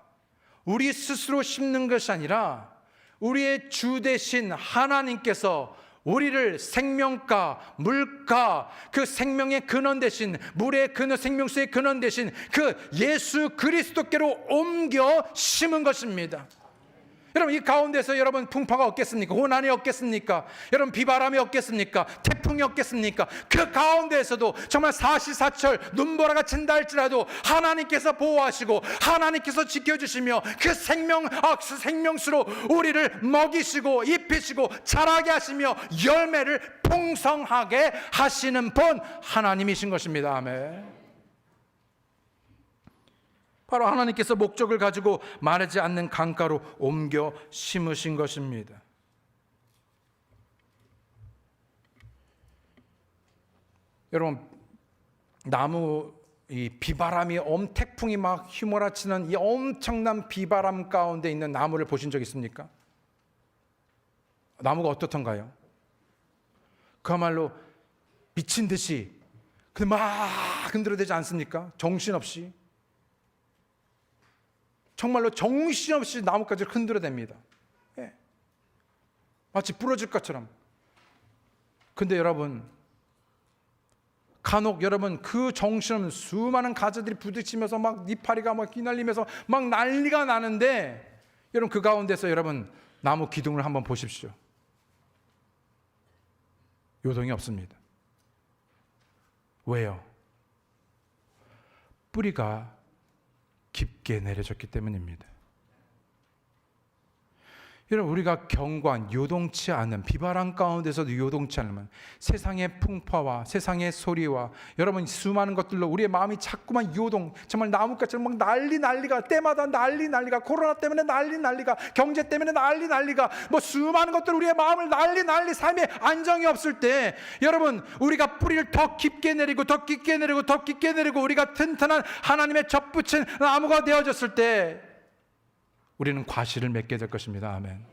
우리 스스로 심는 것이 아니라 우리의 주 되신 하나님께서 우리를 생명가, 물가, 그 생명의 근원 되신, 물의 근원, 생명수의 근원 되신 그 예수 그리스도께로 옮겨 심은 것입니다. 여러분, 이 가운데서 여러분 풍파가 없겠습니까? 고난이 없겠습니까? 여러분 비바람이 없겠습니까? 태풍이 없겠습니까? 그 가운데에서도 정말 사시사철 눈보라가 친다 할지라도 하나님께서 보호하시고 하나님께서 지켜주시며 그 생명수로 우리를 먹이시고 입히시고 자라게 하시며 열매를 풍성하게 하시는 분 하나님이신 것입니다. 아멘. 바로 하나님께서 목적을 가지고 마르지 않는 강가로 옮겨 심으신 것입니다. 여러분, 나무 이 비바람이 태풍이 막 휘몰아치는 이 엄청난 비바람 가운데 있는 나무를 보신 적 있습니까? 나무가 어떻던가요? 그야말로 미친 듯이 막 흔들어대지 않습니까? 정신없이. 정말로 정신없이 나뭇가지를 흔들어댑니다. 예. 마치 부러질 것처럼. 근데 여러분, 간혹 여러분 그 정신없는 수많은 가지들이 부딪히면서 막 이파리가 막 휘날리면서 막 난리가 나는데, 여러분 그 가운데서 여러분 나무 기둥을 한번 보십시오. 요동이 없습니다. 왜요? 뿌리가 깊게 내려졌기 때문입니다. 여러분, 우리가 경관, 요동치 않는, 비바람 가운데서도 요동치 않으면 세상의 풍파와 세상의 소리와 여러분 수많은 것들로 우리의 마음이 자꾸만 요동, 정말 나뭇가지처럼 막 난리가, 때마다 난리가, 코로나 때문에 난리가, 경제 때문에 난리가, 뭐 수많은 것들 우리의 마음을 난리, 삶에 안정이 없을 때, 여러분 우리가 뿌리를 더 깊게 내리고 우리가 튼튼한 하나님의 접붙인 나무가 되어졌을 때 우리는 과실을 맺게 될 것입니다. 아멘.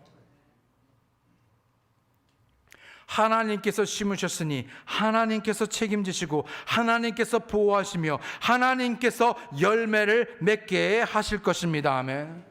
하나님께서 심으셨으니 하나님께서 책임지시고 하나님께서 보호하시며 하나님께서 열매를 맺게 하실 것입니다. 아멘.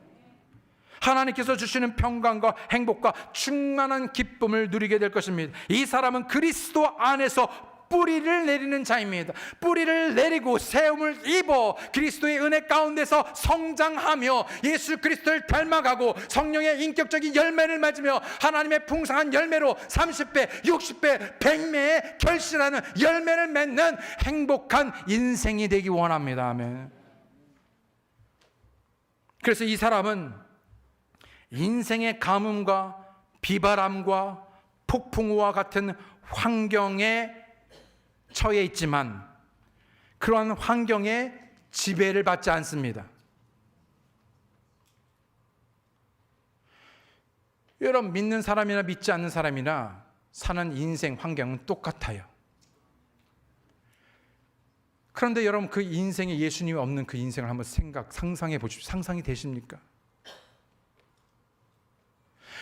하나님께서 주시는 평강과 행복과 충만한 기쁨을 누리게 될 것입니다. 이 사람은 그리스도 안에서 뿌리를 내리는 자입니다. 뿌리를 내리고 세움을 입어 그리스도의 은혜 가운데서 성장하며 예수 그리스도를 닮아가고 성령의 인격적인 열매를 맺으며 하나님의 풍성한 열매로 30배, 60배, 100배의 결실하는 열매를 맺는 행복한 인생이 되기 원합니다. 아멘. 그래서 이 사람은 인생의 가뭄과 비바람과 폭풍우와 같은 환경에 처해 있지만 그러한 환경에 지배를 받지 않습니다. 여러분, 믿는 사람이나 믿지 않는 사람이나 사는 인생 환경은 똑같아요. 그런데 여러분, 그 인생에 예수님이 없는 그 인생을 한번 상상해 보십시오. 상상이 되십니까?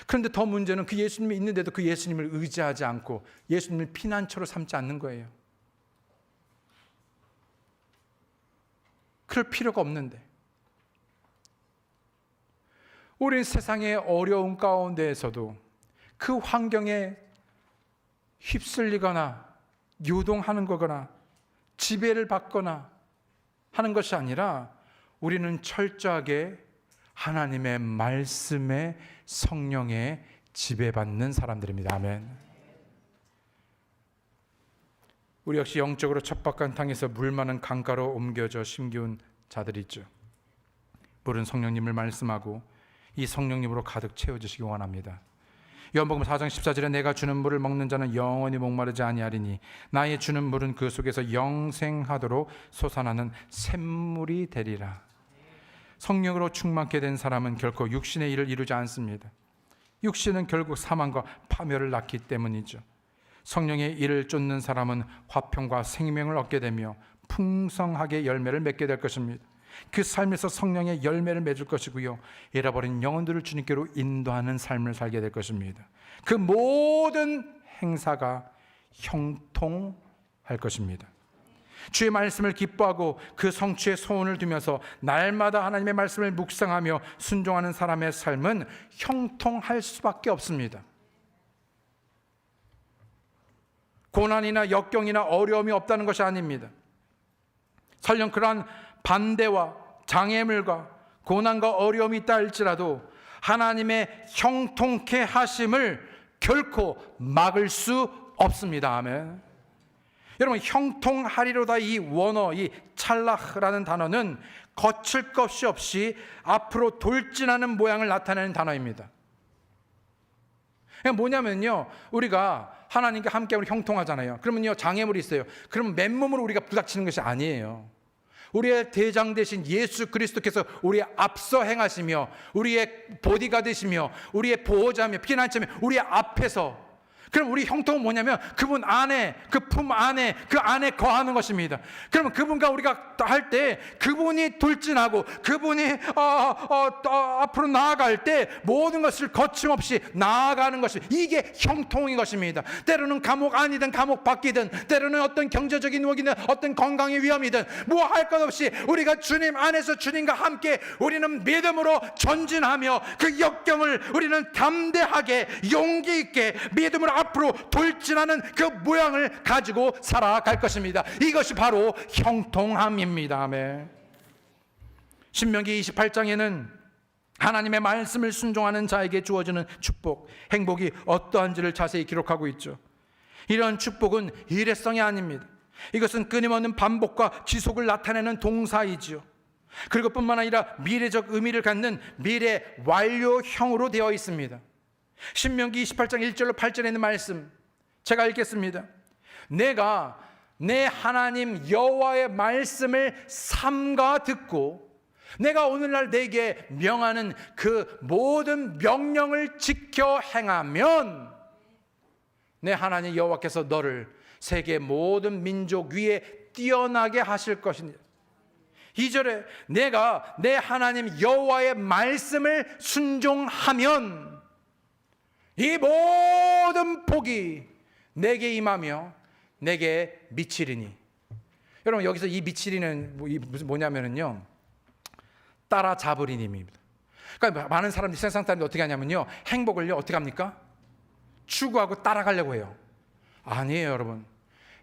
그런데 더 문제는 그 예수님이 있는데도 그 예수님을 의지하지 않고 예수님을 피난처로 삼지 않는 거예요. 그럴 필요가 없는데, 우린 세상의 어려운 가운데에서도 그 환경에 휩쓸리거나 요동하는 거거나 지배를 받거나 하는 것이 아니라 우리는 철저하게 하나님의 말씀에 성령에 지배받는 사람들입니다. 아멘. 우리 역시 영적으로 척박한 땅에서 물 많은 강가로 옮겨져 심기운 자들이 있죠. 물은 성령님을 말씀하고 이 성령님으로 가득 채워주시기 원합니다. 요한복음 4장 14절에 내가 주는 물을 먹는 자는 영원히 목마르지 아니하리니 나의 주는 물은 그 속에서 영생하도록 솟아나는 샘물이 되리라. 성령으로 충만케 된 사람은 결코 육신의 일을 이루지 않습니다. 육신은 결국 사망과 파멸을 낳기 때문이죠. 성령의 일을 쫓는 사람은 화평과 생명을 얻게 되며 풍성하게 열매를 맺게 될 것입니다. 그 삶에서 성령의 열매를 맺을 것이고요, 잃어버린 영혼들을 주님께로 인도하는 삶을 살게 될 것입니다. 그 모든 행사가 형통할 것입니다. 주의 말씀을 기뻐하고 그 성취에 소원을 두면서 날마다 하나님의 말씀을 묵상하며 순종하는 사람의 삶은 형통할 수밖에 없습니다. 고난이나 역경이나 어려움이 없다는 것이 아닙니다. 설령 그러한 반대와 장애물과 고난과 어려움이 있다 할지라도 하나님의 형통케 하심을 결코 막을 수 없습니다. 아멘. 여러분, 형통하리로다, 이 원어, 이 찰라흐라는 단어는 거칠 것이 없이 앞으로 돌진하는 모양을 나타내는 단어입니다. 뭐냐면요, 우리가 하나님과 함께 우리 형통하잖아요. 그러면요, 장애물이 있어요. 그러면 맨몸으로 우리가 부닥치는 것이 아니에요. 우리의 대장 되신 예수 그리스도께서 우리의 앞서 행하시며 우리의 보디가 되시며 우리의 보호자며 피난처며 우리의 앞에서 그럼 우리 형통은 뭐냐면 그분 안에, 그 품 안에, 그 안에 거하는 것입니다. 그러면 그분과 우리가 할 때 그분이 돌진하고 그분이 앞으로 나아갈 때 모든 것을 거침없이 나아가는 것이, 이게 형통인 것입니다. 때로는 감옥 안이든 감옥 밖이든, 때로는 어떤 경제적인 위기든 어떤 건강의 위험이든 뭐 할 것 없이 우리가 주님 안에서 주님과 함께 우리는 믿음으로 전진하며 그 역경을 우리는 담대하게 용기 있게 믿음으로 앞으로 돌진하는 그 모양을 가지고 살아갈 것입니다. 이것이 바로 형통함입니다. 아멘. 신명기 28장에는 하나님의 말씀을 순종하는 자에게 주어지는 축복, 행복이 어떠한지를 자세히 기록하고 있죠. 이런 축복은 일회성이 아닙니다. 이것은 끊임없는 반복과 지속을 나타내는 동사이지요. 그리고 뿐만 아니라 미래적 의미를 갖는 미래 완료형으로 되어 있습니다. 신명기 28장 1절로 8절에 있는 말씀 제가 읽겠습니다. 내가 내 하나님 여호와의 말씀을 삼가 듣고 내가 오늘날 내게 명하는 그 모든 명령을 지켜 행하면 내 하나님 여호와께서 너를 세계 모든 민족 위에 뛰어나게 하실 것이니. 2절에 내가 내 하나님 여호와의 말씀을 순종하면 이 모든 복이 내게 임하며 내게 미치리니. 여러분, 여기서 이 미치리는 뭐냐면요, 따라잡으리님입니다. 그러니까 많은 사람들이, 세상 사람들이 어떻게 하냐면요, 행복을요 어떻게 합니까? 추구하고 따라가려고 해요. 아니에요, 여러분.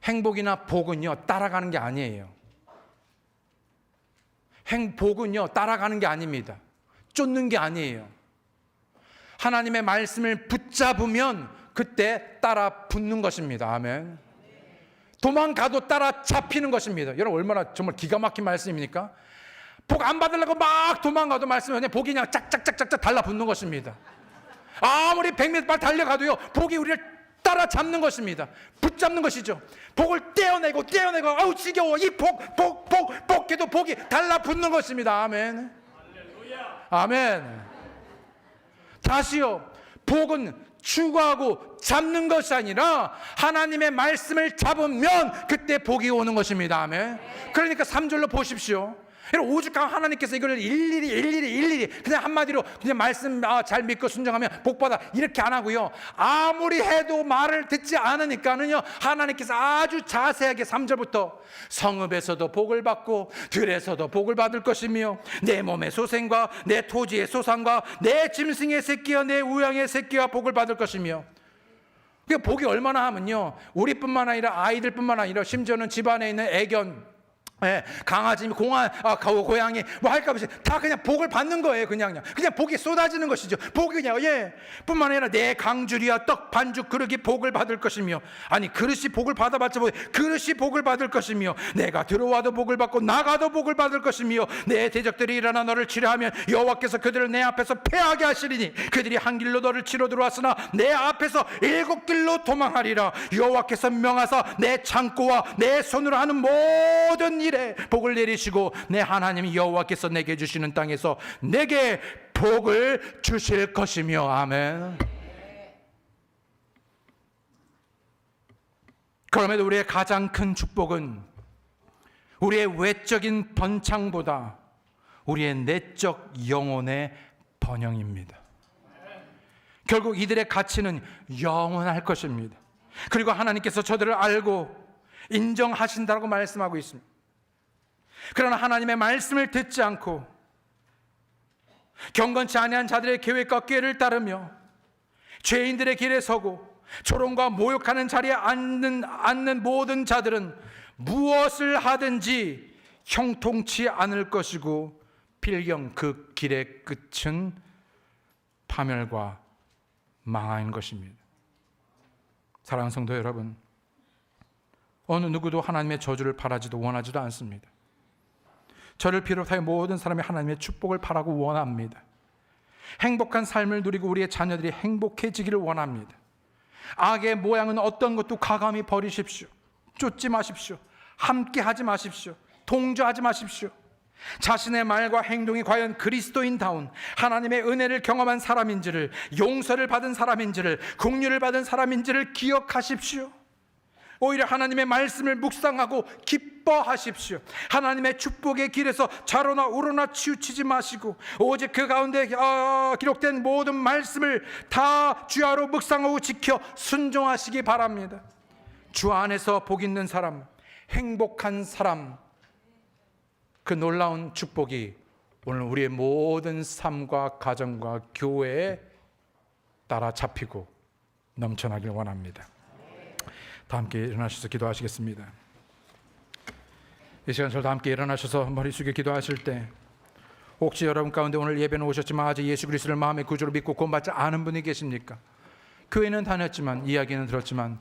행복이나 복은요 따라가는 게 아니에요. 복은요 따라가는 게 아닙니다. 쫓는 게 아니에요. 하나님의 말씀을 붙잡으면 그때 따라 붙는 것입니다. 아멘. 도망가도 따라 잡히는 것입니다. 여러분, 얼마나 정말 기가 막힌 말씀입니까? 복 안 받으려고 막 도망가도 말씀은 그냥 복이 그냥 짝짝짝짝 달라붙는 것입니다. 아무리 100m 달려가도요 복이 우리를 따라잡는 것입니다. 붙잡는 것이죠. 복을 떼어내고 아우 지겨워, 이 복해도 복이 달라붙는 것입니다. 아멘. 아멘. 다시요, 복은 추구하고 잡는 것이 아니라 하나님의 말씀을 잡으면 그때 복이 오는 것입니다. 아멘. 그러니까 3절로 보십시오. 여러분, 오죽하면 하나님께서 이걸 일일이 그냥 한마디로 그냥 말씀 잘 믿고 순종하면 복받아 이렇게 안 하고요, 아무리 해도 말을 듣지 않으니까는요 하나님께서 아주 자세하게 3절부터 성읍에서도 복을 받고 들에서도 복을 받을 것이며 내 몸의 소생과 내 토지의 소산과 내 짐승의 새끼와 내 우양의 새끼와 복을 받을 것이며. 그 복이 얼마나 하면요, 우리뿐만 아니라 아이들뿐만 아니라 심지어는 집안에 있는 애견, 강아지, 고양이 뭐 할까 없이 다 그냥 복을 받는 거예요. 그냥 복이 쏟아지는 것이죠. 복이 그냥 뿐만 아니라 내 강주리와 떡 반죽 그릇이 복을 받을 것이며, 아니 그릇이 복을 받아봤자 그릇이 복을 받을 것이며 내가 들어와도 복을 받고 나가도 복을 받을 것이며 내 대적들이 일어나 너를 치려하면 여호와께서 그들을 내 앞에서 패하게 하시리니 그들이 한 길로 너를 치러 들어왔으나 내 앞에서 7길로 도망하리라. 여호와께서 명하사 내 창고와 내 손으로 하는 모든 일에 복을 내리시고 내 하나님 여호와께서 내게 주시는 땅에서 내게 복을 주실 것이며. 아멘. 그럼에도 우리의 가장 큰 축복은 우리의 외적인 번창보다 우리의 내적 영혼의 번영입니다. 결국 이들의 가치는 영원할 것입니다. 그리고 하나님께서 저들을 알고 인정하신다고 말씀하고 있습니다. 그러나 하나님의 말씀을 듣지 않고 경건치 아니한 자들의 계획과 꾀를 따르며 죄인들의 길에 서고 조롱과 모욕하는 자리에 앉는 모든 자들은 무엇을 하든지 형통치 않을 것이고 필경 그 길의 끝은 파멸과 망하는 것입니다. 사랑하는 성도 여러분, 어느 누구도 하나님의 저주를 바라지도 원하지도 않습니다. 저를 비롯하여 모든 사람이 하나님의 축복을 바라고 원합니다. 행복한 삶을 누리고 우리의 자녀들이 행복해지기를 원합니다. 악의 모양은 어떤 것도 가감히 버리십시오. 쫓지 마십시오. 함께 하지 마십시오. 동조하지 마십시오. 자신의 말과 행동이 과연 그리스도인다운 하나님의 은혜를 경험한 사람인지를, 용서를 받은 사람인지를, 긍휼을 받은 사람인지를 기억하십시오. 오히려 하나님의 말씀을 묵상하고 기뻐하십시오. 하나님의 축복의 길에서 좌로나 우로나 치우치지 마시고 오직 그 가운데 기록된 모든 말씀을 다 주야로 묵상하고 지켜 순종하시기 바랍니다. 주 안에서 복 있는 사람, 행복한 사람, 그 놀라운 축복이 오늘 우리의 모든 삶과 가정과 교회에 따라 잡히고 넘쳐나길 원합니다. 다 함께 일어나셔서 기도하시겠습니다. 이 시간 저도 함께 일어나셔서 머리 숙여 기도하실 때, 혹시 여러분 가운데 오늘 예배는 오셨지만 아직 예수 그리스도를 마음의 구주로 믿고 구원받지 않은 분이 계십니까? 교회는 다녔지만, 이야기는 들었지만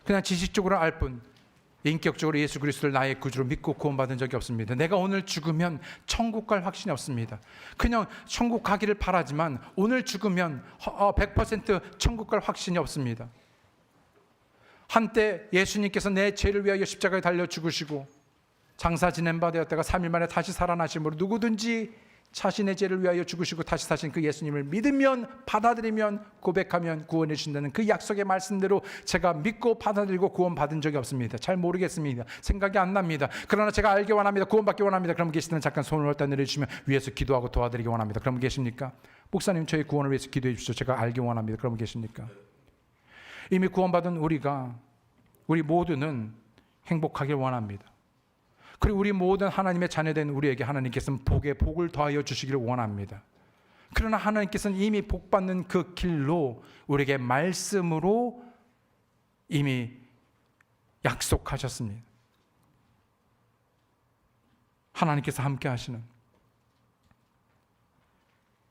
그냥 지식적으로 알 뿐, 인격적으로 예수 그리스도를 나의 구주로 믿고 구원받은 적이 없습니다. 내가 오늘 죽으면 천국 갈 확신이 없습니다. 그냥 천국 가기를 바라지만 오늘 죽으면 100% 천국 갈 확신이 없습니다. 한때 예수님께서 내 죄를 위하여 십자가에 달려 죽으시고 장사 지낸 바 되었다가 3일 만에 다시 살아나심으로 누구든지 자신의 죄를 위하여 죽으시고 다시 사신 그 예수님을 믿으면, 받아들이면, 고백하면 구원해 주신다는 그 약속의 말씀대로 제가 믿고 받아들이고 구원받은 적이 없습니다. 잘 모르겠습니다. 생각이 안 납니다. 그러나 제가 알기 원합니다. 구원받기 원합니다. 그럼 계시다면 잠깐 손을 올다 내려주시면 위에서 기도하고 도와드리기 원합니다. 그럼 계십니까? 목사님, 저희 구원을 위해서 기도해 주십시오. 제가 알기 원합니다. 그럼 계십니까? 이미 구원받은 우리 모두는 행복하길 원합니다. 그리고 우리 모든 하나님의 자녀된 우리에게 하나님께서는 복에 복을 더하여 주시기를 원합니다. 그러나 하나님께서는 이미 복받는 그 길로 우리에게 말씀으로 이미 약속하셨습니다. 하나님께서 함께 하시는,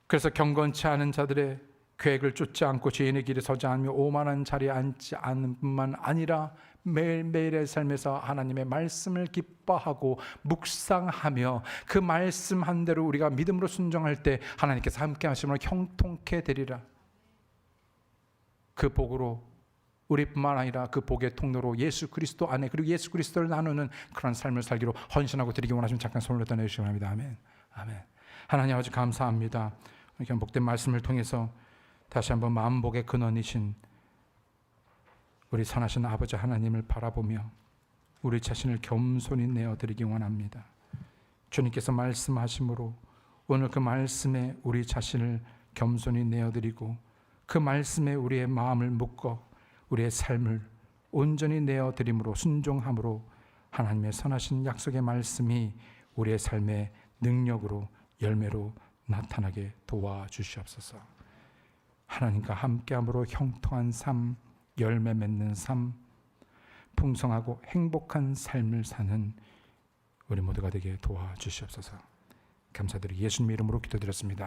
그래서 경건치 않은 자들의 계획을 쫓지 않고 죄인의 길에 서지 않으며 오만한 자리에 앉지 않는 뿐만 아니라 매일매일의 삶에서 하나님의 말씀을 기뻐하고 묵상하며 그 말씀 한 대로 우리가 믿음으로 순종할 때 하나님께서 함께 하심으로 형통케 되리라. 그 복으로 우리뿐만 아니라 그 복의 통로로 예수 그리스도 안에, 그리고 예수 그리스도를 나누는 그런 삶을 살기로 헌신하고 드리기 원하시면 잠깐 손을 떠내주시기 바랍니다. 아멘. 아멘. 하나님 아버지 감사합니다. 이렇게 복된 말씀을 통해서 다시 한번 만복의 근원이신 우리 선하신 아버지 하나님을 바라보며 우리 자신을 겸손히 내어드리기 원합니다. 주님께서 말씀하심으로 오늘 그 말씀에 우리 자신을 겸손히 내어드리고 그 말씀에 우리의 마음을 묶어 우리의 삶을 온전히 내어드림으로, 순종함으로 하나님의 선하신 약속의 말씀이 우리의 삶의 능력으로, 열매로 나타나게 도와주시옵소서. 하나님과 함께함으로 형통한 삶, 열매 맺는 삶, 풍성하고 행복한 삶을 사는 우리 모두가 되게 도와주시옵소서. 감사드리고 예수님의 이름으로 기도드렸습니다.